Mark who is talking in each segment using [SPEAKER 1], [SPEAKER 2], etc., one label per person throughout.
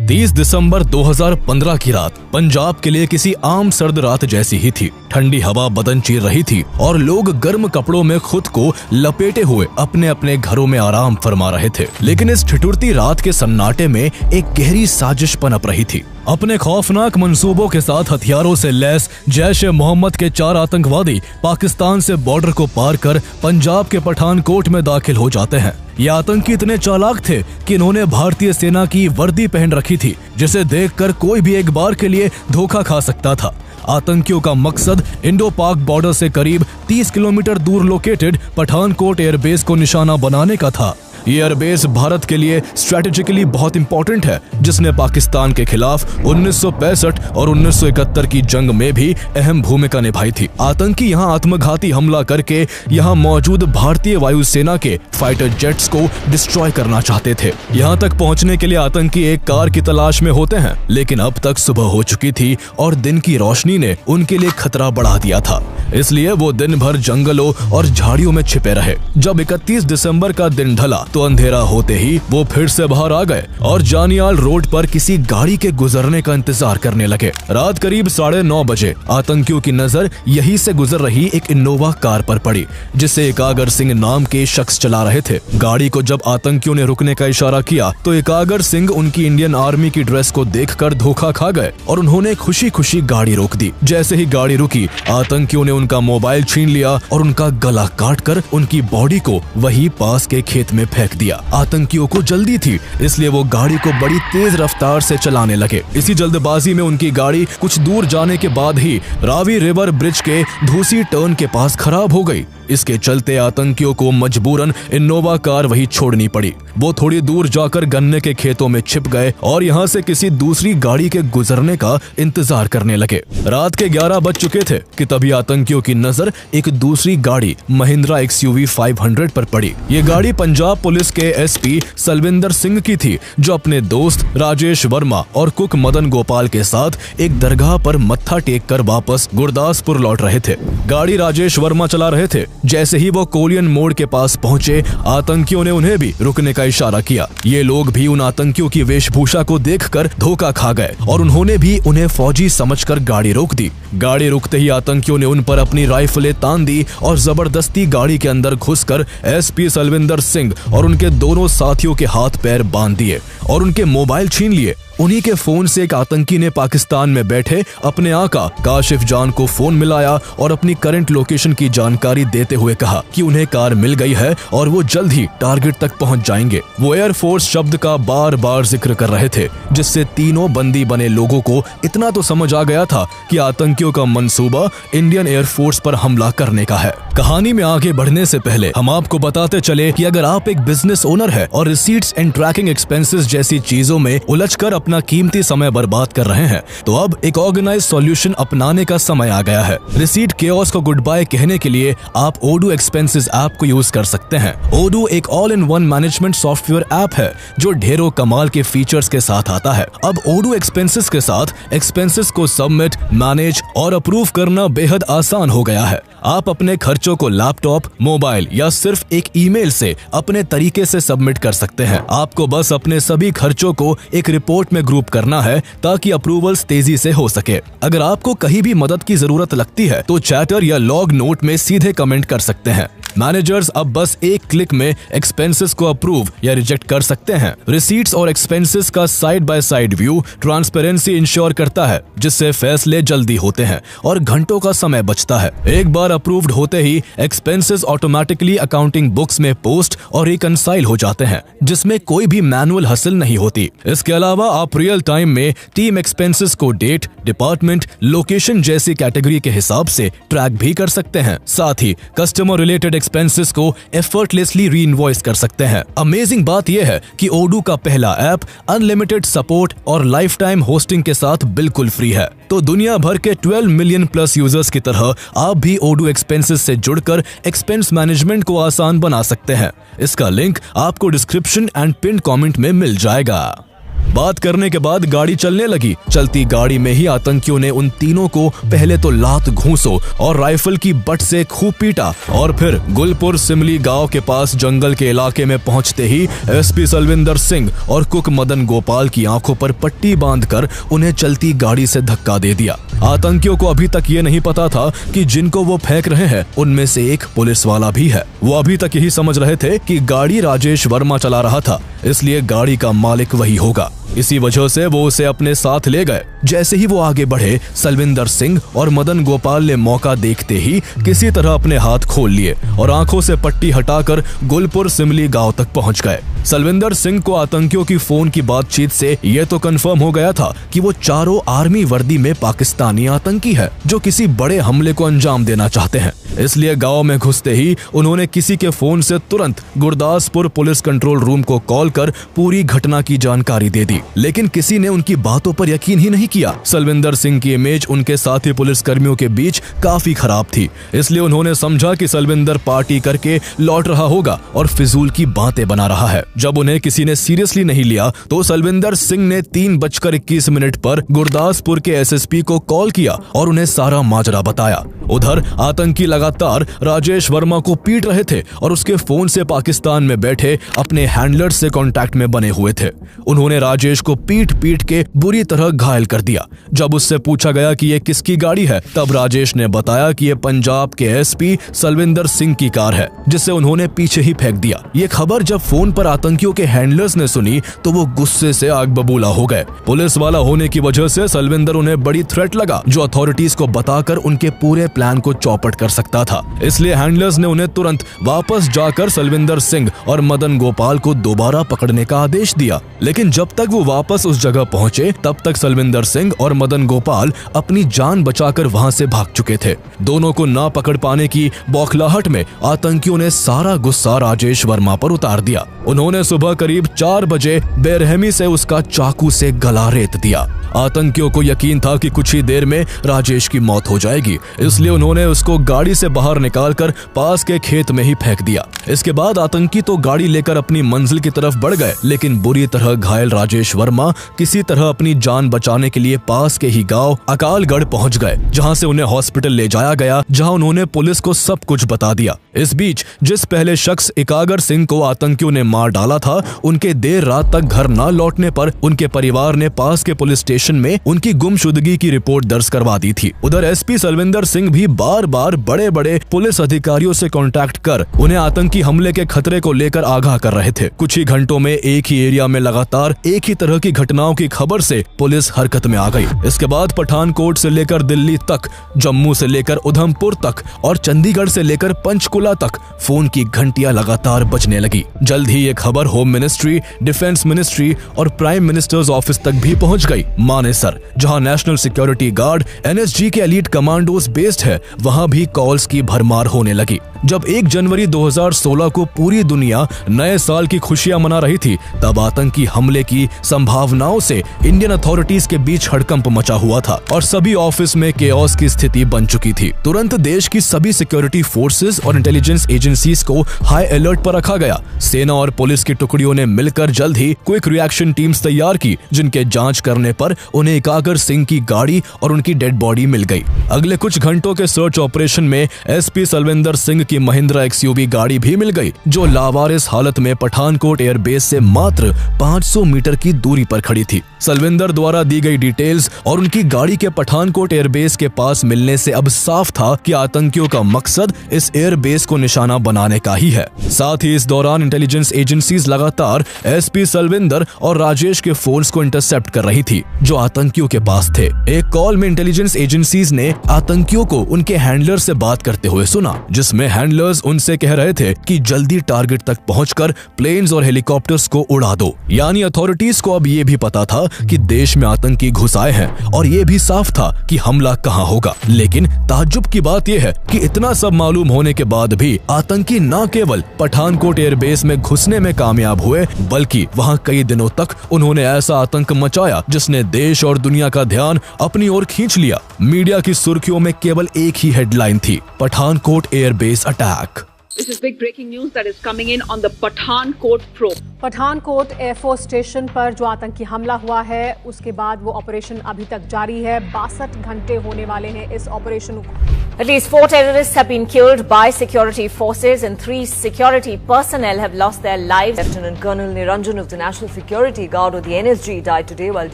[SPEAKER 1] 30 दिसंबर 2015 की रात पंजाब के लिए किसी आम सर्द रात जैसी ही थी। ठंडी हवा बदन चीर रही थी और लोग गर्म कपड़ों में खुद को लपेटे हुए अपने अपने घरों में आराम फरमा रहे थे। लेकिन इस ठिठुरती रात के सन्नाटे में एक गहरी साजिश पनप रही थी। अपने खौफनाक मंसूबों के साथ हथियारों से लैस जैश-ए-मोहम्मद के 4 आतंकवादी पाकिस्तान से बॉर्डर को पार कर पंजाब के पठानकोट में दाखिल हो जाते हैं। ये आतंकी इतने चालाक थे कि इन्होंने भारतीय सेना की वर्दी पहन रखी थी, जिसे देखकर कोई भी एक बार के लिए धोखा खा सकता था। आतंकियों का मकसद इंडो पाक बॉर्डर से करीब 30 किलोमीटर दूर लोकेटेड पठानकोट एयरबेस को निशाना बनाने का था। ये एयरबेस भारत के लिए स्ट्रेटेजिकली बहुत इंपॉर्टेंट है, जिसने पाकिस्तान के खिलाफ 1965 और 1971 की जंग में भी अहम भूमिका निभाई थी। आतंकी यहाँ आत्मघाती हमला करके यहाँ मौजूद भारतीय वायुसेना के फाइटर जेट्स को डिस्ट्रॉय करना चाहते थे। यहाँ तक पहुँचने के लिए आतंकी एक कार की तलाश में होते हैं, लेकिन अब तक सुबह हो चुकी थी और दिन की रोशनी ने उनके लिए खतरा बढ़ा दिया था। इसलिए वो दिन भर जंगलों और झाड़ियों में छिपे रहे। जब 31 दिसंबर का दिन ढला तो अंधेरा होते ही वो फिर से बाहर आ गए और जानियाल रोड पर किसी गाड़ी के गुजरने का इंतजार करने लगे। रात करीब 9:30 बजे आतंकियों की नजर यहीं से गुजर रही एक इनोवा कार पर पड़ी, जिसे एकागर सिंह नाम के शख्स चला रहे थे। गाड़ी को जब आतंकियों ने रुकने का इशारा किया तो एकागर सिंह उनकी इंडियन आर्मी की ड्रेस को देखकर धोखा खा गए और उन्होंने खुशी खुशी गाड़ी रोक दी। जैसे ही गाड़ी रुकी, आतंकियों ने उनका मोबाइल छीन लिया और उनका गला काटकर उनकी बॉडी को वहीं पास के खेत में फेंक दिया। आतंकियों को जल्दी थी, इसलिए वो गाड़ी को बड़ी तेज रफ्तार से चलाने लगे। इसी जल्दबाजी में उनकी गाड़ी कुछ दूर जाने के बाद ही रावी रिवर ब्रिज के धूसी टर्न के पास खराब हो गई। इसके चलते आतंकियों को मजबूरन इनोवा कार वहीं छोड़नी पड़ी। वो थोड़ी दूर जाकर गन्ने के खेतों में छिप गए और यहाँ से किसी दूसरी गाड़ी के गुजरने का इंतजार करने लगे। रात के 11 बज चुके थे कि तभी आतंकियों की नजर एक दूसरी गाड़ी महिंद्रा XUV 500 पर पड़ी। ये गाड़ी पंजाब पुलिस के SP सलविंदर सिंह की थी, जो अपने दोस्त राजेश वर्मा और कुक मदन गोपाल के साथ एक दरगाह पर मत्था टेक कर वापस गुरदासपुर लौट रहे थे। गाड़ी राजेश वर्मा चला रहे थे। जैसे ही वो कोलियन मोड़ के पास पहुंचे, आतंकियों ने उन्हें भी रुकने का इशारा किया। ये लोग भी उन आतंकियों की वेशभूषा को देखकर धोखा खा गए और उन्होंने भी उन्हें फौजी समझकर गाड़ी रोक दी। गाड़ी रुकते ही आतंकियों ने उन पर अपनी राइफलें तान दी और जबरदस्ती गाड़ी के अंदर घुसकर SP सलविंदर सिंह और उनके दोनों साथियों के हाथ पैर बांध दिए और उनके मोबाइल छीन लिए। उन्हीं के फोन से एक आतंकी ने पाकिस्तान में बैठे अपने आका काशिफ जान को फोन मिलाया और अपनी करंट लोकेशन की जानकारी देते हुए कहा कि उन्हें कार मिल गई है और वो जल्द ही टारगेट तक पहुंच जाएंगे। वो एयरफोर्स शब्द का बार बार जिक्र कर रहे थे, जिससे तीनों बंदी बने लोगों को इतना तो समझ आ गया था कि आतंकियों का मंसूबा इंडियन एयरफोर्स पर हमला करने का है। कहानी में आगे बढ़ने से पहले हम आपको बताते चले कि अगर आप एक बिजनेस ओनर है और रिसीट्स एंड ट्रैकिंग एक्सपेंसेस जैसी चीजों में उलझकर अपना कीमती समय बर्बाद कर रहे हैं, तो अब एक ऑर्गेनाइज सॉल्यूशन अपनाने का समय आ गया है। रिसीट केओस को गुड बाय कहने के लिए आप ओडू एक्सपेंसेस ऐप को यूज कर सकते हैं। ओडू एक all in one management software app है जो ढेरों कमाल के फीचर्स के साथ आता है। अब ओडू एक्सपेंसेस के साथ एक्सपेंसेस को सबमिट, मैनेज और अप्रूव करना बेहद आसान हो गया है। आप अपने खर्चों को लैपटॉप, मोबाइल या सिर्फ एक ईमेल से अपने तरीके से सबमिट कर सकते हैं। आपको बस अपने सभी खर्चों को एक रिपोर्ट में ग्रुप करना है ताकि अप्रूवल्स तेजी से हो सके। अगर आपको कहीं भी मदद की जरूरत लगती है तो चैटर या लॉग नोट में सीधे कमेंट कर सकते हैं। मैनेजर्स अब बस एक क्लिक में एक्सपेंसेस को अप्रूव या रिजेक्ट कर सकते हैं। रिसीट्स और एक्सपेंसेस का side by side view transparency ensure करता है, जिससे फैसले जल्दी होते हैं और घंटों का समय बचता है। एक बार अप्रूव्ड होते ही एक्सपेंसेस ऑटोमेटिकली अकाउंटिंग बुक्स में पोस्ट और रिकंसाइल हो जाते हैं, जिसमें कोई भी मैनुअल हसल नहीं होती। इसके अलावा आप रियल टाइम में टीम एक्सपेंसेस को डेट, डिपार्टमेंट, लोकेशन जैसी कैटेगरी के हिसाब से ट्रैक भी कर सकते हैं। साथ ही कस्टमर रिलेटेड एक्सपेंसेस को एफर्टलेसली री-इनवॉइस कर सकते हैं। अमेजिंग बात यह है कि ओडू का पहला ऐप अनलिमिटेड सपोर्ट और लाइफ टाइम होस्टिंग के साथ बिल्कुल फ्री है। तो दुनिया भर के 12 मिलियन प्लस यूजर्स की तरह आप भी ओडू एक्सपेंसेस से जुड़कर एक्सपेंस मैनेजमेंट को आसान बना सकते हैं। इसका लिंक आपको डिस्क्रिप्शन एंड पिन कमेंट में मिल जाएगा। बात करने के बाद गाड़ी चलने लगी। चलती गाड़ी में ही आतंकियों ने उन तीनों को पहले तो लात घूंसों और राइफल की बट से खूब पीटा और फिर गुलपुर सिमली गांव के पास जंगल के इलाके में पहुंचते ही एसपी सलविंदर सिंह और कुक मदन गोपाल की आंखों पर पट्टी बांधकर उन्हें चलती गाड़ी से धक्का दे दिया। आतंकियों को अभी तक ये नहीं पता था कि जिनको वो फेंक रहे हैं उनमें से एक पुलिस वाला भी है। वो अभी तक यही समझ रहे थे कि गाड़ी राजेश वर्मा चला रहा था, इसलिए गाड़ी का मालिक वही होगा। इसी वजह से वो उसे अपने साथ ले गए। जैसे ही वो आगे बढ़े, सलविंदर सिंह और मदन गोपाल ने मौका देखते ही किसी तरह अपने हाथ खोल लिए और आंखों से पट्टी हटाकर गुलपुर सिमली गांव तक पहुंच गए। सलविंदर सिंह को आतंकियों की फोन की बातचीत से ये तो कंफर्म हो गया था कि वो चारों आर्मी वर्दी में पाकिस्तानी आतंकी है जो किसी बड़े हमले को अंजाम देना चाहते हैं। इसलिए गांव में घुसते ही उन्होंने किसी के फोन से तुरंत गुरदासपुर पुलिस कंट्रोल रूम को कॉल कर पूरी घटना की जानकारी दे दी, लेकिन किसी ने उनकी बातों पर यकीन ही नहीं किया। सलविंदर सिंह की इमेज उनके साथी पुलिस कर्मियों के बीच काफी खराब थी, इसलिए उन्होंने समझा कि सलविंदर पार्टी करके लौट रहा होगा और फिजूल की बातें बना रहा है। जब उन्हें किसी ने सीरियसली नहीं लिया तो सलविंदर सिंह ने 3:21 पर गुरदासपुर के एसएसपी को कॉल किया और उन्हें सारा माजरा बताया। उधर आतंकी लगातार राजेश वर्मा को पीट रहे थे और उसके फोन से पाकिस्तान में बैठे अपने हैंडलर से कांटेक्ट में बने हुए थे। उन्होंने राजेश को पीट पीट के बुरी तरह घायल कर दिया। जब उससे पूछा गया कि ये किसकी गाड़ी है, तब राजेश ने बताया कि ये पंजाब के एसपी सलविंदर सिंह की कार है, जिसे उन्होंने पीछे ही फेंक दिया। ये खबर जब फोन पर आतंकियों के हैंडलर्स ने सुनी तो वो गुस्से से आग बबूला हो गए। पुलिस वाला होने की वजह से सलविंदर उन्हें बड़ी थ्रेट लगा जो अथॉरिटीज को बताकर उनके पूरे प्लान को चौपट कर सकता था। इसलिए हैंडलर्स ने उन्हें तुरंत वापस जाकर सलविंदर सिंह और मदन गोपाल को दोबारा पकड़ने का आदेश दिया। लेकिन जब तक वो वापस उस जगह पहुंचे तब तक सलविंदर सिंह और मदन गोपाल अपनी जान बचाकर वहां से भाग चुके थे। दोनों को ना पकड़ पाने की बौखलाहट में आतंकियों ने सारा गुस्सा राजेश वर्मा पर उतार दिया। उन्होंने सुबह करीब 4 बजे बेरहमी से उसका चाकू से गला रेत दिया। आतंकियों को यकीन था कि कुछ ही देर में राजेश की मौत हो जाएगी, इसलिए उन्होंने उसको गाड़ी से बाहर निकालकर पास के खेत में ही फेंक दिया। इसके बाद आतंकी तो गाड़ी लेकर अपनी मंजिल की तरफ बढ़ गए, लेकिन बुरी तरह घायल राजेश वर्मा किसी तरह अपनी जान बचाने के लिए पास के ही गांव अकालगढ़ पहुंच गए, जहां से उन्हें हॉस्पिटल ले जाया गया, जहां उन्होंने पुलिस को सब कुछ बता दिया। इस बीच जिस पहले शख्स एकागर सिंह को आतंकियों ने मार डाला था, उनके देर रात तक घर न लौटने पर उनके परिवार ने पास के पुलिस स्टेशन में उनकी गुमशुदगी की रिपोर्ट दर्ज करवा दी थी। उधर एसपी सलविंदर सिंह भी बार बार बड़े बड़े पुलिस अधिकारियों से कांटेक्ट कर उन्हें आतंकी हमले के खतरे को लेकर आगाह कर रहे थे। कुछ ही घंटों में एक ही एरिया में लगातार एक ही तरह की घटनाओं की खबर से पुलिस हरकत में आ गई। इसके बाद पठानकोट से लेकर दिल्ली तक, जम्मू से लेकर उधमपुर तक और चंडीगढ़ से लेकर पंचकुला तक फोन की घंटियां लगातार बजने लगी। जल्द ही ये खबर होम मिनिस्ट्री, डिफेंस मिनिस्ट्री और प्राइम मिनिस्टर्स ऑफिस तक भी पहुंच गई। मानेसर, जहां नेशनल सिक्योरिटी गार्ड एनएसजी के एलीट कमांडोज बेस्ड है, वहां भी कॉल्स की भरमार होने लगी। जब 1 जनवरी 2016 को पूरी दुनिया नए साल की खुशियां मना रही थी, तब आतंकी हमले की संभावनाओं से इंडियन अथॉरिटीज के बीच हड़कंप मचा हुआ था और सभी ऑफिस में केओस की स्थिति बन चुकी थी। तुरंत देश की सभी सिक्योरिटी फोर्सेस और इंटेलिजेंस एजेंसीज को हाई अलर्ट पर रखा गया। सेना और पुलिस की टुकड़ियों ने मिलकर जल्द ही क्विक रिएक्शन टीम्स तैयार की, जिनके जांच करने पर उन्हें एकागर सिंह की गाड़ी और उनकी डेड बॉडी मिल गई। अगले कुछ घंटों के सर्च ऑपरेशन में एसपी सलविंदर सिंह की महिंद्रा एक्सयूवी गाड़ी भी मिल गई, जो लावारिस हालत में पठानकोट एयरबेस से मात्र 500 मीटर की दूरी पर खड़ी थी। सलविंदर द्वारा दी गई डिटेल्स और उनकी गाड़ी के पठानकोट एयरबेस के पास मिलने से अब साफ था कि आतंकियों का मकसद इस एयरबेस को निशाना बनाने का ही है। साथ ही इस दौरान इंटेलिजेंस एजेंसीज लगातार एसपी सलविंदर और राजेश के फोन्स को इंटरसेप्ट कर रही थी, जो आतंकियों के पास थे। एक कॉल में इंटेलिजेंस एजेंसीज ने आतंकियों को उनके हैंडलर से बात करते हुए सुना, जिसमें हैंडलर्स उनसे कह रहे थे कि जल्दी टारगेट तक पहुंचकर प्लेन्स और हेलीकॉप्टर्स को उड़ा दो। यानी अथॉरिटीज को अब ये भी पता था कि देश में आतंकी घुस आए हैं और ये भी साफ था कि हमला कहां होगा। लेकिन ताज्जुब की बात यह है कि इतना सब मालूम होने के बाद भी आतंकी न केवल पठानकोट एयरबेस में घुसने में कामयाब हुए, बल्कि वहां कई दिनों तक उन्होंने ऐसा आतंक मचाया जिसने देश और दुनिया का ध्यान अपनी ओर खींच लिया। मीडिया की सुर्खियों में केवल एक ही हेडलाइन थी, Pathankot airbase attack.
[SPEAKER 2] This is big breaking news that is coming in on the Pathankot probe.
[SPEAKER 3] Pathankot air force station पर जो आतंकी हमला हुआ है उसके बाद वो ऑपरेशन अभी तक जारी है। 62 घंटे होने वाले हैं इस ऑपरेशन को।
[SPEAKER 4] At least 4 terrorists have been killed by security forces and 3 security personnel have lost their lives.
[SPEAKER 5] Lieutenant Colonel Niranjan of the National Security Guard of the NSG died today while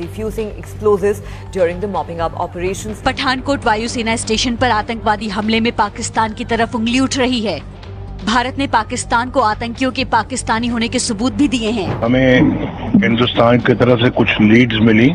[SPEAKER 5] defusing explosives during the mopping up operations.
[SPEAKER 6] Pathankot वायुसेना station पर आतंकवादी हमले में पाकिस्तान की तरफ उंगली उठ रही है। भारत ने पाकिस्तान को आतंकियों के पाकिस्तानी होने के सबूत भी दिए हैं।
[SPEAKER 7] हमें हिंदुस्तान की तरफ से कुछ लीड्स मिली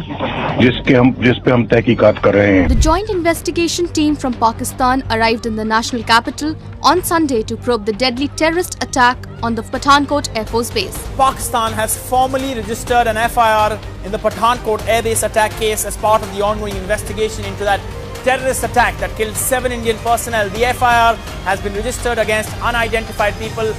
[SPEAKER 7] जिस पे हम तहकीकात कर रहे हैं।
[SPEAKER 8] The joint investigation team from Pakistan arrived in the national capital on Sunday to probe the deadly terrorist attack on the Pathankot Air Force Base.
[SPEAKER 9] Pakistan has formally registered an FIR in the Pathankot Air Base attack case as part of the ongoing investigation into that terrorist attack that killed 7 Indian personnel. The FIR has been registered against unidentified people.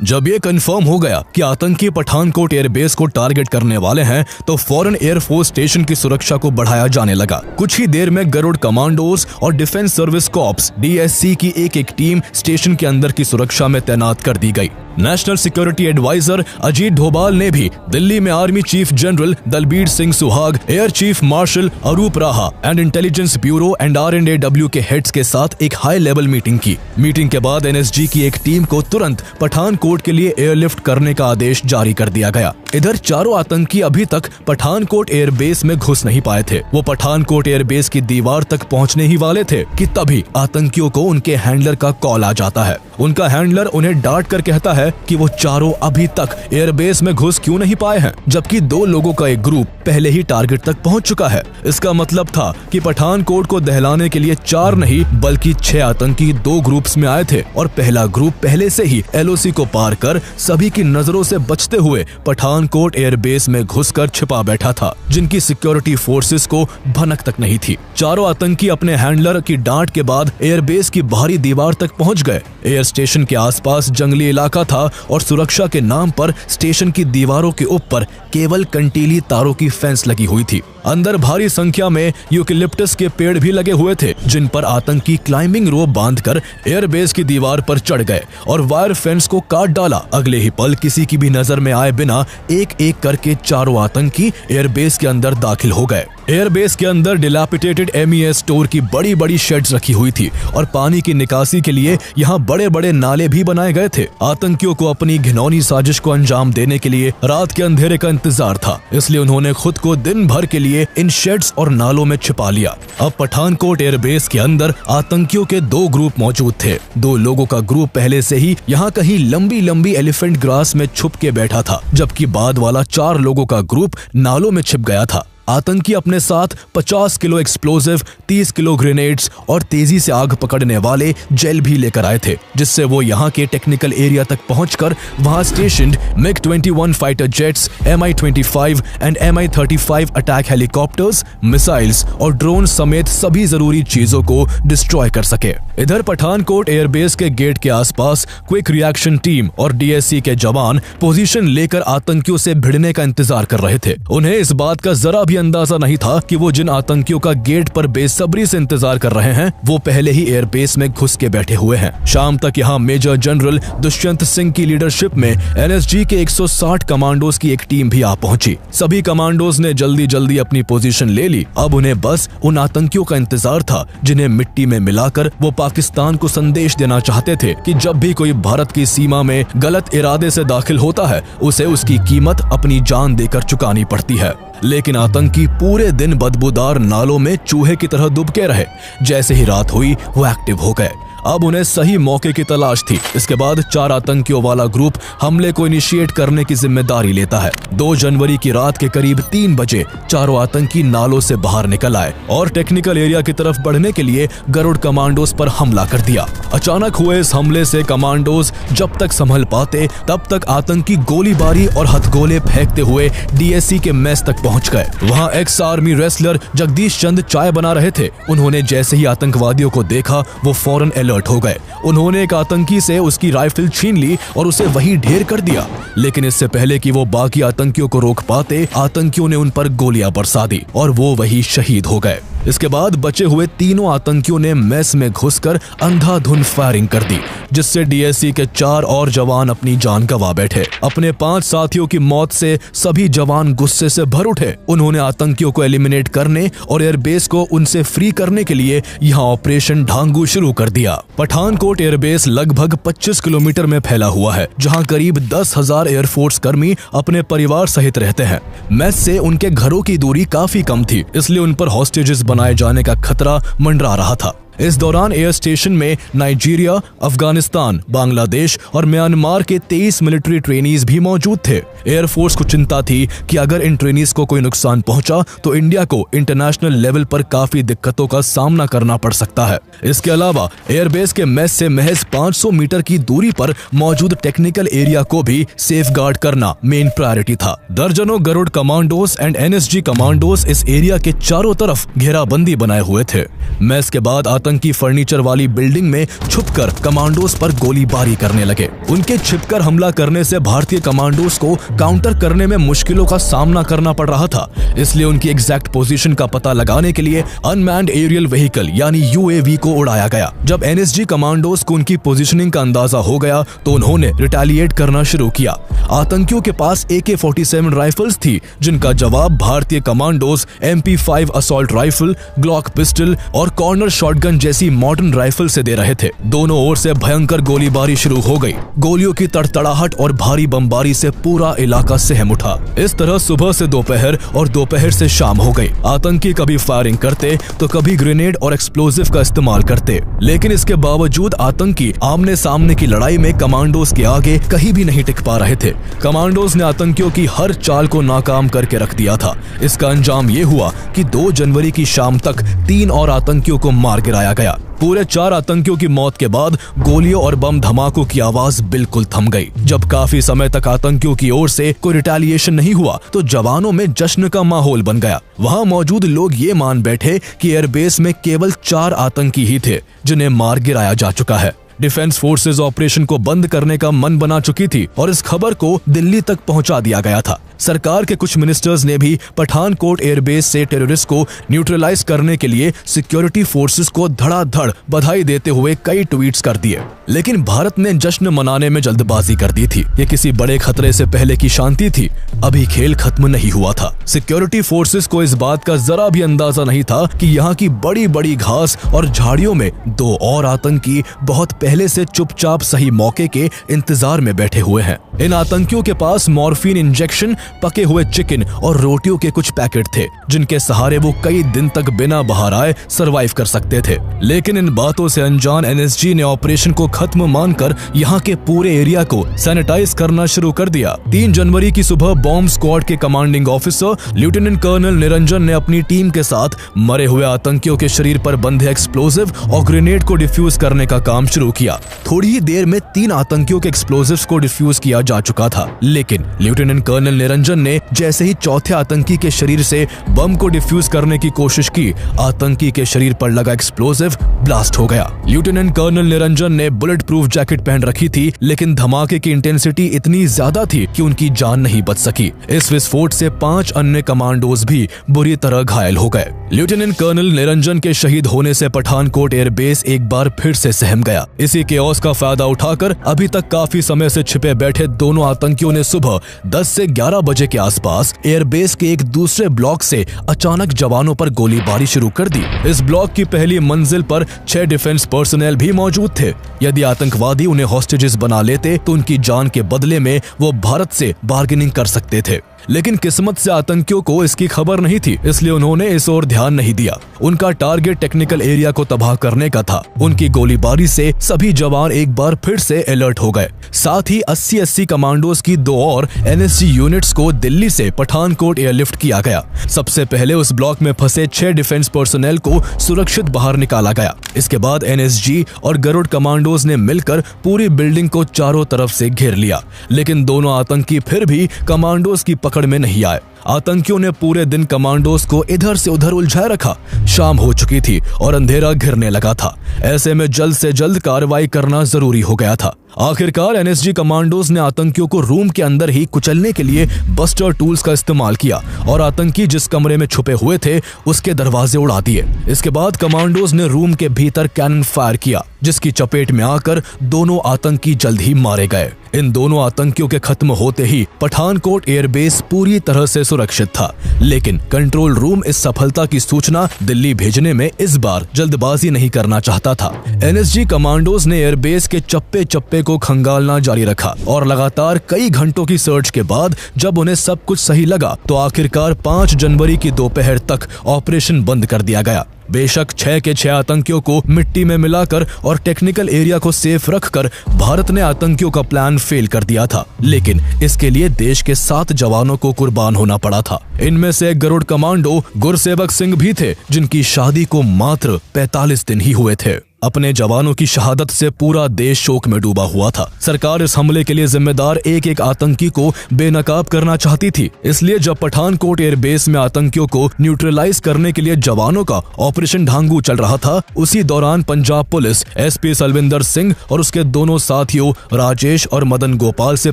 [SPEAKER 1] जब ये confirm हो गया कि आतंकी Pathankot airbase को target करने वाले हैं तो फौरन एयरफोर्स स्टेशन की सुरक्षा को बढ़ाया जाने लगा। कुछ ही देर में गरुड़ कमांडोज और डिफेंस सर्विस कॉर्प्स DSC की एक टीम स्टेशन के अंदर की सुरक्षा में तैनात कर दी गई। National security adviser Ajit Doval ने भी दिल्ली में army chief general Dalbir Singh Suhag, air chief marshal Arup Raha and intelligence bureau and RNAW के हेड्स के साथ एक हाई लेवल मीटिंग की। मीटिंग के बाद NSG की एक टीम को तुरंत पठानकोट के लिए एयरलिफ्ट करने का आदेश जारी कर दिया गया। इधर चारों आतंकी अभी तक पठानकोट एयरबेस में घुस नहीं पाए थे। वो पठानकोट एयरबेस की दीवार तक पहुंचने ही वाले थे कि तभी आतंकियों को उनके हैंडलर का कॉल आ जाता है। उनका हैंडलर उन्हें डांट कर कहता है कि वो चारों अभी तक एयरबेस में घुस क्यों नहीं पाए हैं, जबकि 2 लोगों का एक ग्रुप पहले ही टारगेट तक पहुंच चुका है। इसका मतलब था कि पठानकोट को दहलाने के लिए 4 नहीं बल्कि 6 आतंकी 2 ग्रुप्स में आए थे और पहला ग्रुप पहले से ही LOC को पार कर सभी की नजरों से बचते हुए पठानकोट एयरबेस में घुसकर छिपा बैठा था, जिनकी सिक्योरिटी फोर्सेस को भनक तक नहीं थी। चारों आतंकी अपने हैंडलर की डांट के बाद एयरबेस की बाहरी दीवार तक पहुंच गए। एयर स्टेशन के आसपास जंगली इलाका था और सुरक्षा के नाम पर स्टेशन की दीवारों के ऊपर केवल कंटीली तारों की फेंस लगी हुई थी। अंदर भारी संख्या में यूकेलिप्टस के पेड़ भी लगे हुए थे, जिन पर आतंकी क्लाइंबिंग रोप बांधकर एयरबेस की दीवार पर चढ़ गए और वायर फेंस को काट डाला। अगले ही पल किसी की भी नजर में आए बिना एक करके चारों आतंकी एयरबेस के अंदर दाखिल हो गए। एयरबेस के अंदर डिलैपिडेटेड MES स्टोर की बड़ी शेड्स रखी हुई थी और पानी की निकासी के लिए यहाँ बड़े नाले भी बनाए गए थे। आतंकियों को अपनी घिनौनी साजिश को अंजाम देने के लिए रात के अंधेरे का इंतजार था, इसलिए उन्होंने खुद को दिन भर के लिए इन शेड्स और नालों में छिपा लिया। अब पठानकोट एयरबेस के अंदर आतंकियों के 2 ग्रुप मौजूद थे। 2 लोगों का ग्रुप पहले से ही यहाँ कहीं लंबी एलिफेंट ग्रास में छुप के बैठा था, जबकि बाद वाला 4 लोगों का ग्रुप नालों में छिप गया था। आतंकी अपने साथ 50 किलो एक्सप्लोजिव, 30 किलो ग्रेनेड्स और तेजी से आग पकड़ने वाले जेल भी लेकर आए थे, जिससे वो यहाँ के टेक्निकल एरिया तक पहुंचकर वहां स्टेशन्ड MiG-21 fighter jets, Mi-25 and Mi-35 attack helicopters, missiles और ड्रोन समेत सभी जरूरी चीजों को डिस्ट्रॉय कर सके। इधर पठानकोट एयरबेस के गेट के आसपास क्विक रिएक्शन टीम और DSC के जवान पोजीशन लेकर आतंकियों से भिड़ने का इंतजार कर रहे थे। उन्हें इस बात का जरा भी अंदाजा नहीं था कि वो जिन आतंकियों का गेट पर बेसब्री से इंतजार कर रहे हैं वो पहले ही एयरबेस में घुस के बैठे हुए हैं। शाम तक यहाँ मेजर जनरल दुष्यंत सिंह की लीडरशिप में NSG के 160 कमांडोज की एक टीम भी आ पहुंची। सभी कमांडोज ने जल्दी अपनी पोजीशन ले ली। अब उन्हें बस उन आतंकियों का इंतजार था जिन्हें मिट्टी में मिलाकर वो पाकिस्तान को संदेश देना चाहते थे कि जब भी कोई भारत की सीमा में गलत इरादे से दाखिल होता है उसे उसकी कीमत अपनी जान देकर चुकानी पड़ती है। लेकिन आतंकी पूरे दिन बदबूदार नालों में चूहे की तरह दुबके रहे। जैसे ही रात हुई वो एक्टिव हो गए। अब उन्हें सही मौके की तलाश थी। इसके बाद 4 आतंकियों वाला ग्रुप हमले को इनिशिएट करने की जिम्मेदारी लेता है। 2 जनवरी की रात के करीब 3 बजे चारों आतंकी नालों से बाहर निकल आए और टेक्निकल एरिया की तरफ बढ़ने के लिए गरुड़ कमांडोज पर हमला कर दिया। अचानक हुए इस हमले से कमांडोज जब तक संभल पाते तब तक आतंकी गोलीबारी और हथगोले फेंकते हुए DSC के मेस तक पहुंच गए। वहां एक्स आर्मी रेसलर जगदीश चंद चाय बना रहे थे। उन्होंने जैसे ही आतंकवादियों को देखा वो फौरन अलर्ट हो गए। उन्होंने एक आतंकी से उसकी राइफल छीन ली और उसे वहीं ढेर कर दिया। लेकिन इससे पहले कि वो बाकी आतंकियों को रोक पाते, आतंकियों ने उन पर गोलियां बरसा दी और वो वहीं शहीद हो गए। इसके बाद बचे हुए तीनों आतंकियों ने मेस में घुसकर अंधाधुंध फायरिंग कर दी, जिससे डीएससी के 4 और जवान अपनी जान गंवा बैठे। अपने 5 साथियों की मौत से सभी जवान गुस्से से भर उठे। उन्होंने आतंकियों को एलिमिनेट करने और एयरबेस को उनसे फ्री करने के लिए यहाँ ऑपरेशन ढांगू शुरू कर दिया। पठानकोट एयरबेस लगभग 25 किलोमीटर में फैला हुआ है, जहाँ करीब 10,000 एयरफोर्स कर्मी अपने परिवार सहित रहते हैं। मेस से उनके घरों की दूरी काफी कम थी, इसलिए उन पर हॉस्टेजेस बनाए जाने का खतरा मंडरा रहा था। इस दौरान एयर स्टेशन में नाइजीरिया, अफगानिस्तान, बांग्लादेश और म्यांमार के 23 मिलिट्री ट्रेनीज भी मौजूद थे। एयरफोर्स को चिंता थी कि अगर इन ट्रेनीज को कोई नुकसान पहुंचा तो इंडिया को इंटरनेशनल लेवल पर काफी दिक्कतों का सामना करना पड़ सकता है। इसके अलावा एयरबेस के मेस से महज 500 मीटर की दूरी पर मौजूद टेक्निकल एरिया को भी सेफगार्ड करना मेन प्रायोरिटी था। दर्जनों Garud commandos and NSG commandos इस एरिया के चारों तरफ घेराबंदी बनाए हुए थे। मेस के बाद आतंकी फर्नीचर वाली बिल्डिंग में छुपकर कमांडोज पर गोलीबारी करने लगे। उनके छिपकर हमला करने से भारतीय कमांडोज को काउंटर करने में मुश्किलों का सामना करना पड़ रहा था, इसलिए उनकी एग्जैक्ट पोजीशन का पता लगाने के लिए अनमैन्ड एरियल व्हीकल यानी यूएवी को उड़ाया गया। जब एनएसजी कमांडोज को उनकी पोजीशनिंग का अंदाजा हो गया तो उन्होंने रिटेलिएट करना शुरू किया। आतंकियों के पास AK-47 राइफल्स थी, जिनका जवाब भारतीय commandos MP5 assault rifle, Glock pistol और कॉर्नर शॉटगन जैसी मॉडर्न राइफल से दे रहे थे। दोनों ओर से भयंकर गोलीबारी शुरू हो गई। गोलियों की तड़तड़ाहट और भारी बमबारी से पूरा इलाका सहम उठा। इस तरह सुबह से दोपहर और दोपहर से शाम हो गई। आतंकी कभी फायरिंग करते तो कभी ग्रेनेड और एक्सप्लोजिव का इस्तेमाल करते, लेकिन इसके बावजूद आतंकी आमने सामने की लड़ाई में कमांडोज के आगे कहीं भी नहीं टिक पा रहे थे। कमांडोज ने आतंकियों की हर चाल को नाकाम करके रख दिया था। इसका अंजाम ये हुआ कि 2 जनवरी की शाम तक 3 और आतंकियों को मार गिराया गया। पूरे 4 आतंकियों की मौत के बाद गोलियों और बम धमाकों की आवाज बिल्कुल थम गई। जब काफी समय तक आतंकियों की ओर से कोई रिटेलिएशन नहीं हुआ तो जवानों में जश्न का माहौल बन गया। वहां मौजूद लोग ये मान बैठे कि एयरबेस में केवल 4 आतंकी ही थे जिन्हें मार गिराया जा चुका है। डिफेंस फोर्सेज ऑपरेशन को बंद करने का मन बना चुकी थी और इस खबर को दिल्ली तक पहुंचा दिया गया था। सरकार के कुछ मिनिस्टर्स ने भी पठानकोट एयरबेस से टेररिस्ट को न्यूट्रलाइज करने के लिए सिक्योरिटी फोर्सेस को धड़ाधड़ बधाई देते हुए कई ट्वीट्स कर दिए, लेकिन भारत ने जश्न मनाने में जल्दबाजी कर दी थी। ये किसी बड़े खतरे से पहले की शांति थी, अभी खेल खत्म नहीं हुआ था। सिक्योरिटी फोर्सेस को इस बात का जरा भी अंदाजा नहीं था कि यहाँ की बड़ी बड़ी घास और झाड़ियों में 2 और आतंकी बहुत पहले से चुपचाप सही मौके के इंतजार में बैठे हुए हैं। इन आतंकियों के पास मॉर्फिन इंजेक्शन, पके हुए चिकन और रोटियों के कुछ पैकेट थे, जिनके सहारे वो कई दिन तक बिना बाहर आए सरवाइव कर सकते थे। लेकिन इन बातों से अनजान एनएसजी ने ऑपरेशन को खत्म मानकर यहाँ के पूरे एरिया को सैनिटाइज करना शुरू कर दिया। 3 जनवरी की सुबह बॉम्ब स्क्वाड के commanding officer lieutenant colonel Niranjan ने अपनी टीम के साथ मरे हुए आतंकियों के शरीर पर बंधे एक्सप्लोजिव और ग्रेनेड को डिफ्यूज करने का काम शुरू किया। थोड़ी ही देर में 3 आतंकियों के एक्सप्लोजिव्स को डिफ्यूज किया जा चुका था, लेकिन लेफ्टिनेंट कर्नल निरंजन ने जैसे ही चौथे आतंकी के शरीर से बम को डिफ्यूज करने की कोशिश की, आतंकी के शरीर पर लगा एक्सप्लोजिव ब्लास्ट हो गया। लेफ्टिनेंट कर्नल निरंजन ने बुलेट प्रूफ जैकेट पहन रखी थी, लेकिन धमाके की इंटेंसिटी इतनी ज्यादा थी कि उनकी जान नहीं बच सकी। इस विस्फोट से 5 अन्य कमांडोज भी बुरी तरह घायल हो गए। लेफ्टिनेंट कर्नल निरंजन के शहीद होने से पठानकोट एयरबेस एक बार फिर से सहम गया। इसी केओस का फायदा उठाकर अभी तक काफी समय से छिपे बैठे दोनों आतंकियों ने सुबह 10 से 11 बजे के आसपास एयरबेस के एक दूसरे ब्लॉक से अचानक जवानों पर गोलीबारी शुरू कर दी। इस ब्लॉक की पहली मंजिल पर 6 डिफेंस पर्सनल भी मौजूद थे। यदि आतंकवादी उन्हें हॉस्टेजेस बना लेते तो उनकी जान के बदले में वो भारत से बार्गेनिंग कर सकते थे, लेकिन किस्मत से आतंकियों को इसकी खबर नहीं थी, इसलिए उन्होंने इस ओर ध्यान नहीं दिया। उनका टारगेट टेक्निकल एरिया को तबाह करने का था। उनकी गोलीबारी से सभी जवान एक बार फिर से अलर्ट हो गए। साथ ही 80 कमांडोज की 2 और एनएसजी यूनिट्स को दिल्ली से पठानकोट एयरलिफ्ट किया गया। सबसे पहले उस ब्लॉक में फंसे 6 डिफेंस पर्सनल को सुरक्षित बाहर निकाला गया। इसके बाद एनएसजी और गरुड़ कमांडोज ने मिलकर पूरी बिल्डिंग को चारों तरफ से घेर लिया, लेकिन दोनों आतंकी फिर भी कमांडोज की पकड़ में नहीं आए। आतंकियों ने पूरे दिन कमांडोज को इधर से उधर उलझाए रखा। शाम हो चुकी थी और अंधेरा घिरने लगा था। ऐसे में जल्द से जल्द कार्रवाई करना जरूरी हो गया था। आखिरकार एनएसजी कमांडोज ने आतंकियों को रूम के अंदर ही कुचलने के लिए बस्टर टूल्स का इस्तेमाल किया और आतंकी जिस कमरे में छुपे हुए थे उसके दरवाजे उड़ा दिए। इसके बाद कमांडोज ने रूम के भीतर कैनन फायर किया, जिसकी चपेट में आकर दोनों आतंकी जल्द ही मारे गए। इन दोनों आतंकियों के खत्म होते ही पठानकोट एयरबेस पूरी तरह से सुरक्षित था, लेकिन कंट्रोल रूम इस सफलता की सूचना दिल्ली भेजने में इस बार जल्दबाजी नहीं करना चाहता था। एनएसजी कमांडोज ने एयरबेस के चप्पे चप्पे को खंगालना जारी रखा और लगातार कई घंटों की सर्च के बाद जब उन्हें सब कुछ सही लगा तो आखिरकार 5 जनवरी की दोपहर तक ऑपरेशन बंद कर दिया गया। बेशक 6 के 6 आतंकियों को मिट्टी में मिलाकर और टेक्निकल एरिया को सेफ रखकर भारत ने आतंकियों का प्लान फेल कर दिया था, लेकिन इसके लिए देश के 7 जवानों को कुर्बान होना पड़ा था। इनमें से एक गरुड़ कमांडो गुरसेवक सिंह भी थे, जिनकी शादी को मात्र 45 दिन ही हुए थे। अपने जवानों की शहादत से पूरा देश शोक में डूबा हुआ था। सरकार इस हमले के लिए जिम्मेदार एक एक आतंकी को बेनकाब करना चाहती थी। इसलिए जब पठानकोट एयरबेस में आतंकियों को न्यूट्रलाइज करने के लिए जवानों का ऑपरेशन ढांगू चल रहा था, उसी दौरान पंजाब पुलिस एसपी सलविंदर सिंह और उसके दोनों साथियों राजेश और मदन गोपाल से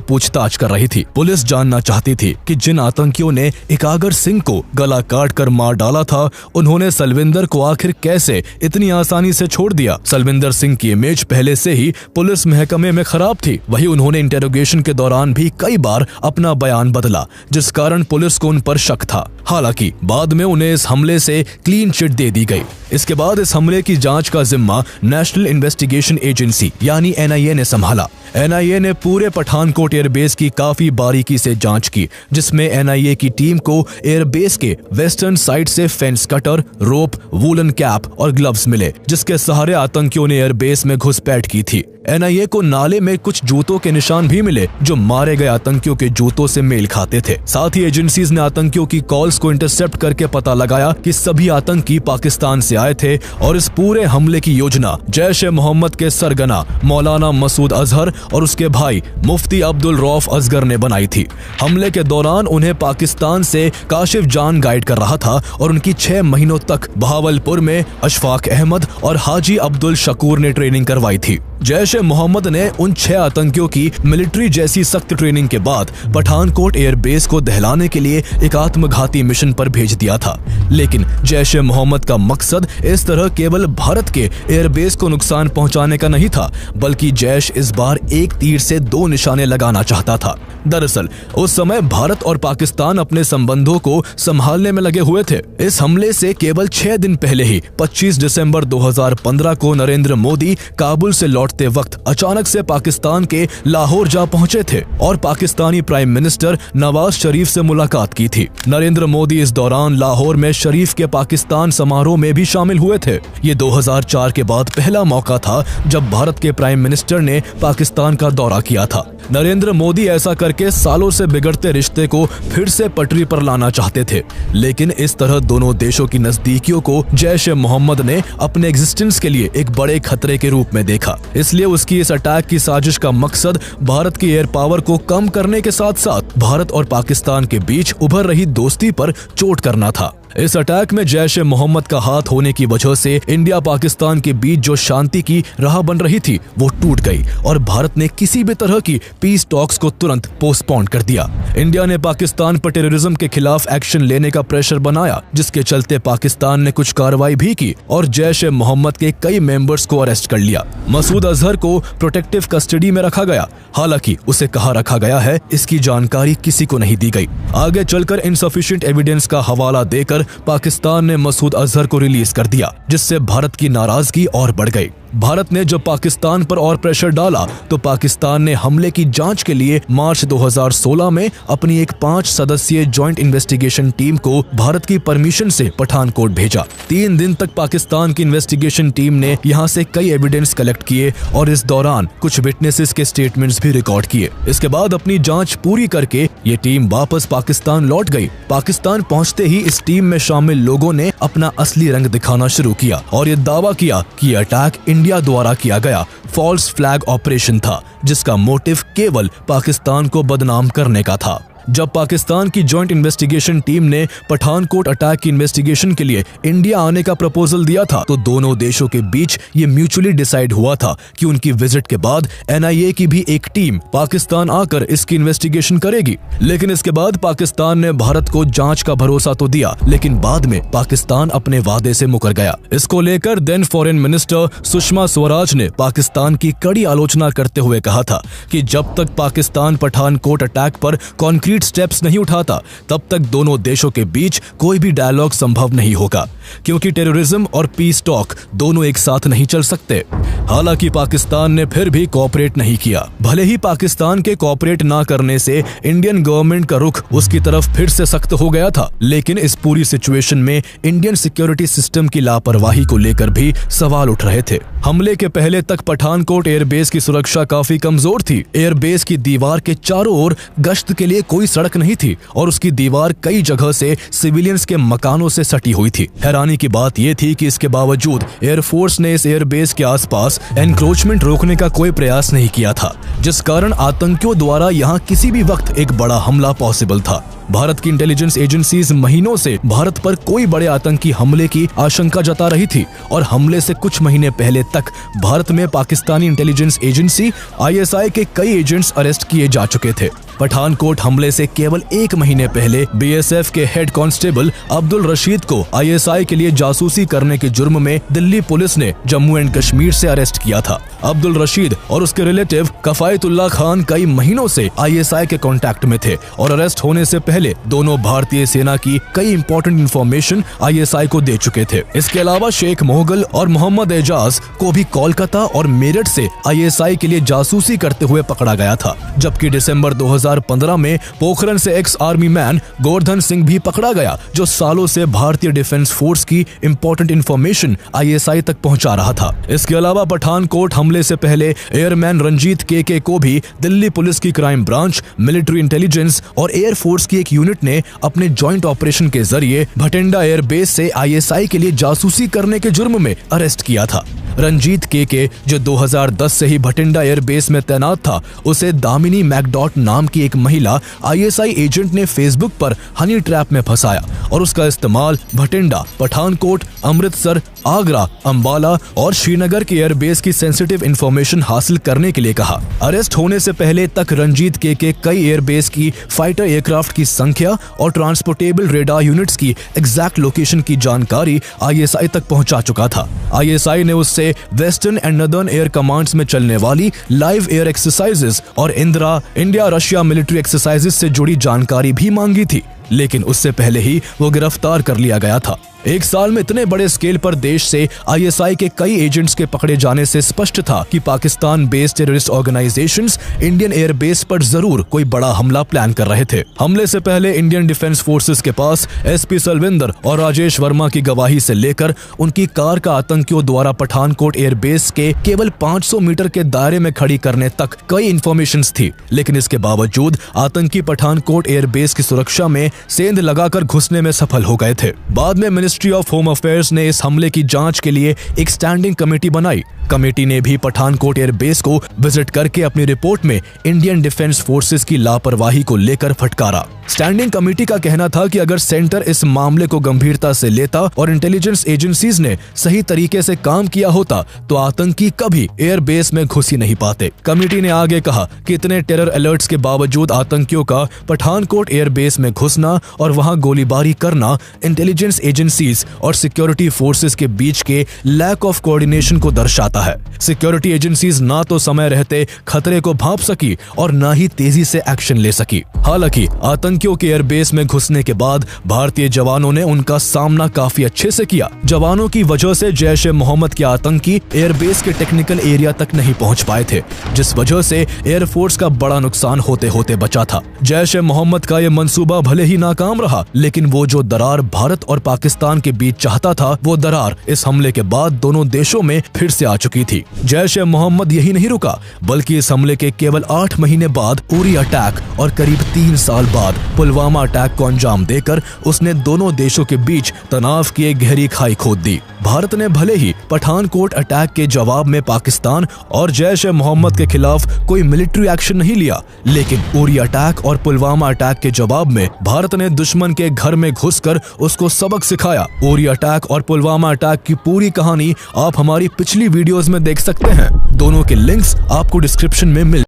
[SPEAKER 1] पूछताछ कर रही थी। पुलिस जानना चाहती थी कि जिन आतंकियों ने एकागर सिंह को गला काट कर मार डाला था, उन्होंने सलविंदर को आखिर कैसे इतनी आसानी से छोड़ दिया। सलविंदर सिंह की इमेज पहले से ही पुलिस महकमे में खराब थी। वहीं उन्होंने इंटेरोगेशन के दौरान भी कई बार अपना बयान बदला, जिस कारण पुलिस को उन पर शक था। हालांकि बाद में उन्हें इस हमले से क्लीन चिट दे दी गई। इसके बाद इस हमले की जांच का जिम्मा नेशनल इन्वेस्टिगेशन एजेंसी यानी एनआईए ने संभाला। एनआईए ने पूरे पठानकोट एयरबेस की काफी बारीकी से जांच की, जिसमें एनआईए की टीम को एयरबेस के वेस्टर्न साइड से फेंस कटर, रोप, वूलन कैप और ग्लव्स मिले, जिसके सहारे आतंकियों ने एयरबेस में घुसपैठ की थी। एनआईए को नाले में कुछ जूतों के निशान भी मिले, जो मारे गए आतंकियों के जूतों से मेल खाते थे। साथ ही एजेंसीज ने आतंकियों की कॉल्स को इंटरसेप्ट करके पता लगाया कि सभी आतंकी पाकिस्तान से आए थे और इस पूरे हमले की योजना जैश-ए-मोहम्मद के सरगना मौलाना मसूद अजहर और उसके भाई मुफ्ती अब्दुल रऊफ असगर ने बनाई थी। हमले के दौरान उन्हें पाकिस्तान से काशिफ जान गाइड कर रहा था और उनकी 6 महीनों तक बहावलपुर में अशफाक अहमद और हाजी अब्दुल शकूर ने ट्रेनिंग करवाई थी। जैश-ए-मोहम्मद ने उन 6 आतंकियों की मिलिट्री जैसी सख्त ट्रेनिंग के बाद पठानकोट एयरबेस को दहलाने के लिए एक आत्मघाती मिशन पर भेज दिया था। लेकिन जैश-ए-मोहम्मद का मकसद इस तरह केवल भारत के एयरबेस को नुकसान पहुंचाने का नहीं था, बल्कि जैश इस बार एक तीर से 2 निशाने लगाना चाहता था। दरअसल उस समय भारत और पाकिस्तान अपने संबंधों को संभालने में लगे हुए थे। इस हमले से केवल 6 दिन पहले ही 25 दिसंबर 2015 को नरेंद्र मोदी काबुल से लौटते वक्त अचानक से पाकिस्तान के लाहौर जा पहुंचे थे और पाकिस्तानी प्राइम मिनिस्टर नवाज शरीफ से मुलाकात की थी। नरेंद्र मोदी इस दौरान लाहौर में शरीफ के पाकिस्तान समारोह में भी शामिल हुए थे। ये 2004 के बाद पहला मौका था जब भारत के प्राइम मिनिस्टर ने पाकिस्तान का दौरा किया था। नरेंद्र मोदी ऐसा करके सालों से बिगड़ते रिश्ते को फिर से पटरी पर लाना चाहते थे, लेकिन इस तरह दोनों देशों की नजदीकियों को जैश-ए-मोहम्मद ने अपने एग्जिस्टेंस के लिए एक बड़े खतरे के रूप में देखा। इसलिए उसकी इस अटैक की साजिश का मकसद भारत की एयर पावर को कम करने के साथ साथ भारत और पाकिस्तान के बीच उभर रही दोस्ती पर चोट करना था। इस अटैक में जैश-ए-मोहम्मद का हाथ होने की वजह से इंडिया पाकिस्तान के बीच जो शांति की राह बन रही थी वो टूट गई और भारत ने किसी भी तरह की पीस टॉक्स को तुरंत पोस्टपोन कर दिया। इंडिया ने पाकिस्तान पर टेररिज्म के खिलाफ एक्शन लेने का प्रेशर बनाया, जिसके चलते पाकिस्तान ने कुछ कार्रवाई भी की और जैश-ए-मोहम्मद के कई मेंबर्स को अरेस्ट कर लिया। मसूद अजहर को प्रोटेक्टिव कस्टडी में रखा गया, हालांकि उसे कहाँ रखा गया है इसकी जानकारी किसी को नहीं दी गई। आगे चलकर इनसफिशिएंट एविडेंस का हवाला देकर पाकिस्तान ने मसूद अजहर को रिलीज कर दिया, जिससे भारत की नाराजगी और बढ़ गई। भारत ने जब पाकिस्तान पर और प्रेशर डाला तो पाकिस्तान ने हमले की जांच के लिए मार्च 2016 में अपनी एक 5 सदस्यीय जॉइंट इन्वेस्टिगेशन टीम को भारत की परमिशन से पठानकोट भेजा। 3 दिन तक पाकिस्तान की इन्वेस्टिगेशन टीम ने यहां से कई एविडेंस कलेक्ट किए और इस दौरान कुछ विटनेसेस के स्टेटमेंट्स भी रिकॉर्ड किए। इसके बाद अपनी जांच पूरी करके ये टीम वापस पाकिस्तान लौट गई। पाकिस्तान पहुंचते ही इस टीम में शामिल लोगों ने अपना असली रंग दिखाना शुरू किया और ये दावा किया कि अटैक इंडिया द्वारा किया गया फॉल्स फ्लैग ऑपरेशन था, जिसका मोटिव केवल पाकिस्तान को बदनाम करने का था। जब पाकिस्तान की जॉइंट इन्वेस्टिगेशन टीम ने पठानकोट अटैक की इन्वेस्टिगेशन के लिए इंडिया आने का प्रपोजल दिया था तो दोनों देशों के बीच ये म्यूचुअली डिसाइड हुआ था कि उनकी विजिट के बाद NIA की भी एक टीम पाकिस्तान आकर इसकी इन्वेस्टिगेशन करेगी। लेकिन इसके बाद पाकिस्तान ने भारत को जांच का भरोसा तो दिया, लेकिन बाद में पाकिस्तान अपने वादे से मुकर गया। इसको लेकर then foreign minister Sushma Swaraj ने पाकिस्तान की कड़ी आलोचना करते हुए कहा था कि जब तक पाकिस्तान पठानकोट अटैक पर कॉन्क्रीट स्टेप्स नहीं उठाता तब तक दोनों देशों के बीच कोई भी डायलॉग संभव नहीं होगा, क्योंकि टेररिज्म और पीस टॉक दोनों एक साथ नहीं चल सकते। हालांकि पाकिस्तान ने फिर भी कोऑपरेट नहीं किया। भले ही पाकिस्तान के कोऑपरेट ना करने से इंडियन गवर्नमेंट का रुख उसकी तरफ फिर से सख्त हो गया था, लेकिन इस पूरी सिचुएशन में इंडियन सिक्योरिटी सिस्टम की लापरवाही को लेकर भी सवाल उठ रहे थे। हमले के पहले तक पठानकोट एयरबेस की सुरक्षा काफी कमजोर थी। एयरबेस की दीवार के चारों ओर गश्त के लिए कोई सड़क नहीं थी और उसकी दीवार कई जगह से सिविलियंस के मकानों से सटी हुई थी। हैरानी की बात यह थी कि इसके बावजूद एयरफोर्स ने इस एयरबेस के आसपास एनक्रोचमेंट रोकने का कोई प्रयास नहीं किया था, जिस कारण आतंकियों द्वारा यहां किसी भी वक्त एक बड़ा हमला पॉसिबल था। भारत की इंटेलिजेंस एजेंसीज महीनों से भारत पर कोई बड़े आतंकी हमले की आशंका जता रही थी और हमले से कुछ महीने पहले तक भारत में पाकिस्तानी इंटेलिजेंस एजेंसी ISI के कई एजेंट्स अरेस्ट किए जा चुके थे। पठानकोट हमले से केवल एक महीने पहले BSF के हेड कांस्टेबल अब्दुल रशीद को ISI के लिए जासूसी करने के जुर्म में दिल्ली पुलिस ने जम्मू एंड कश्मीर से अरेस्ट किया था। अब्दुल रशीद और उसके रिलेटिव कफायतुल्लाह खान कई महीनों से ISI के कांटेक्ट में थे और अरेस्ट होने से पहले दोनों भारतीय सेना की कई इंपॉर्टेंट इंफॉर्मेशन ISI को दे चुके थे। इसके अलावा शेख मोहगल और मोहम्मद एजाज को भी कोलकाता और मेरठ से ISI के लिए जासूसी करते हुए पकड़ा गया था, जबकि दिसंबर 2015 में पोखरण से ex army man Govardhan Singh भी पकड़ा गया, जो सालों से भारतीय डिफेंस फोर्स की इंपॉर्टेंट इंफॉर्मेशन ISI तक पहुंचा रहा था। इसके अलावा पठानकोट हमले से पहले एयरमैन रंजीत KK को भी दिल्ली पुलिस की क्राइम ब्रांच, मिलिट्री इंटेलिजेंस और एयरफोर्स की एक यूनिट ने अपने जॉइंट ऑपरेशन के जरिए भटिंडा एयरबेस से ISI के लिए जासूसी करने के जुर्म में अरेस्ट किया था। रंजीत KK, जो 2010 से ही भटिंडा एयरबेस में तैनात था, उसे दामिनी मैकडॉट नाम की एक महिला ISI एजेंट ने फेसबुक पर हनी ट्रैप में फंसाया और उसका इस्तेमाल भटिंडा, पठानकोट, अमृतसर, आगरा, अंबाला और श्रीनगर के एयरबेस की सेंसिटिव इंफॉर्मेशन हासिल करने के लिए कहा। अरेस्ट होने से पहले तक रंजीत KK कई एयरबेस की फाइटर एयरक्राफ्ट की संख्या और ट्रांसपोर्टेबल रेडार यूनिट्स की एग्जैक्ट लोकेशन की जानकारी ISI तक पहुंचा चुका था। ISI ने उससे western and northern air commands में चलने वाली लाइव एयर एक्सरसाइजेस और इंडिया रशिया मिलिट्री एक्सरसाइजेस से जुड़ी जानकारी भी मांगी थी, लेकिन उससे पहले ही वो गिरफ्तार कर लिया गया था। एक साल में इतने बड़े स्केल पर देश से ISI के कई एजेंट्स के पकड़े जाने से स्पष्ट था कि Pakistan based terrorist organisations Indian airbase पर जरूर कोई बड़ा हमला प्लान कर रहे थे। हमले से पहले इंडियन डिफेंस फोर्सेस के पास SP सलविंदर और राजेश वर्मा की गवाही से लेकर उनकी कार का आतंकियों द्वारा पठानकोट एयरबेस के केवल 500 मीटर के दायरे में खड़ी करने तक कई इंफॉर्मेशंस थी, लेकिन इसके बावजूद आतंकी पठानकोट एयरबेस की सुरक्षा में सेंध लगाकर घुसने में सफल हो गए थे। बाद में मिनिस्ट्री ऑफ होम अफेयर्स ने इस हमले की जांच के लिए एक स्टैंडिंग कमेटी बनाई। कमेटी ने भी पठानकोट एयरबेस को विजिट करके अपनी रिपोर्ट में इंडियन डिफेंस फोर्सेस की लापरवाही को लेकर फटकारा। स्टैंडिंग कमेटी का कहना था कि अगर सेंटर इस मामले को गंभीरता से लेता और इंटेलिजेंस एजेंसीज ने सही तरीके से काम किया होता तो आतंकी कभी एयरबेस में घुस ही नहीं पाते। कमेटी ने आगे कहा कि इतने टेरर अलर्ट्स के बावजूद आतंकियों का पठानकोट एयरबेस में घुसना और वहां गोलीबारी करना इंटेलिजेंस एजेंसीज और सिक्योरिटी फोर्सेस के बीच के लैक ऑफ कोऑर्डिनेशन को दर्शाता है। सिक्योरिटी एजेंसीज ना तो समय रहते खतरे को भांप सकी और ना ही तेजी से एक्शन ले सकी। हालांकि आतंकियों के एयरबेस में घुसने के बाद भारतीय जवानों ने उनका सामना काफी अच्छे से किया। जवानों की वजह से जैश ए मोहम्मद के आतंकी एयरबेस के टेक्निकल एरिया तक नहीं पहुंच पाए थे, जिस वजह से एयरफोर्स का बड़ा नुकसान होते होते बचा था। जैश ए मोहम्मद का यह मंसूबा भले ही नाकाम रहा, लेकिन वो जो दरार भारत और पाकिस्तान के बीच चाहता था, वो दरार इस हमले के बाद दोनों देशों में फिर से आ चुकी थी। जैश ए मोहम्मद यही नहीं रुका, बल्कि इस हमले के केवल 8 महीने बाद उरी अटैक और करीब 3 साल बाद पुलवामा अटैक को अंजाम देकर उसने दोनों देशों के बीच तनाव की एक गहरी खाई खोद दी। भारत ने भले ही पठानकोट अटैक के जवाब में पाकिस्तान और जैश-ए-मोहम्मद के खिलाफ कोई मिलिट्री एक्शन नहीं लिया, लेकिन उरी अटैक और पुलवामा अटैक के जवाब में भारत ने दुश्मन के घर में घुसकर उसको सबक सिखाया। उरी अटैक और पुलवामा अटैक की पूरी कहानी आप हमारी पिछली वीडियोस में देख सकते हैं। दोनों के लिंक्स आपको डिस्क्रिप्शन में मिल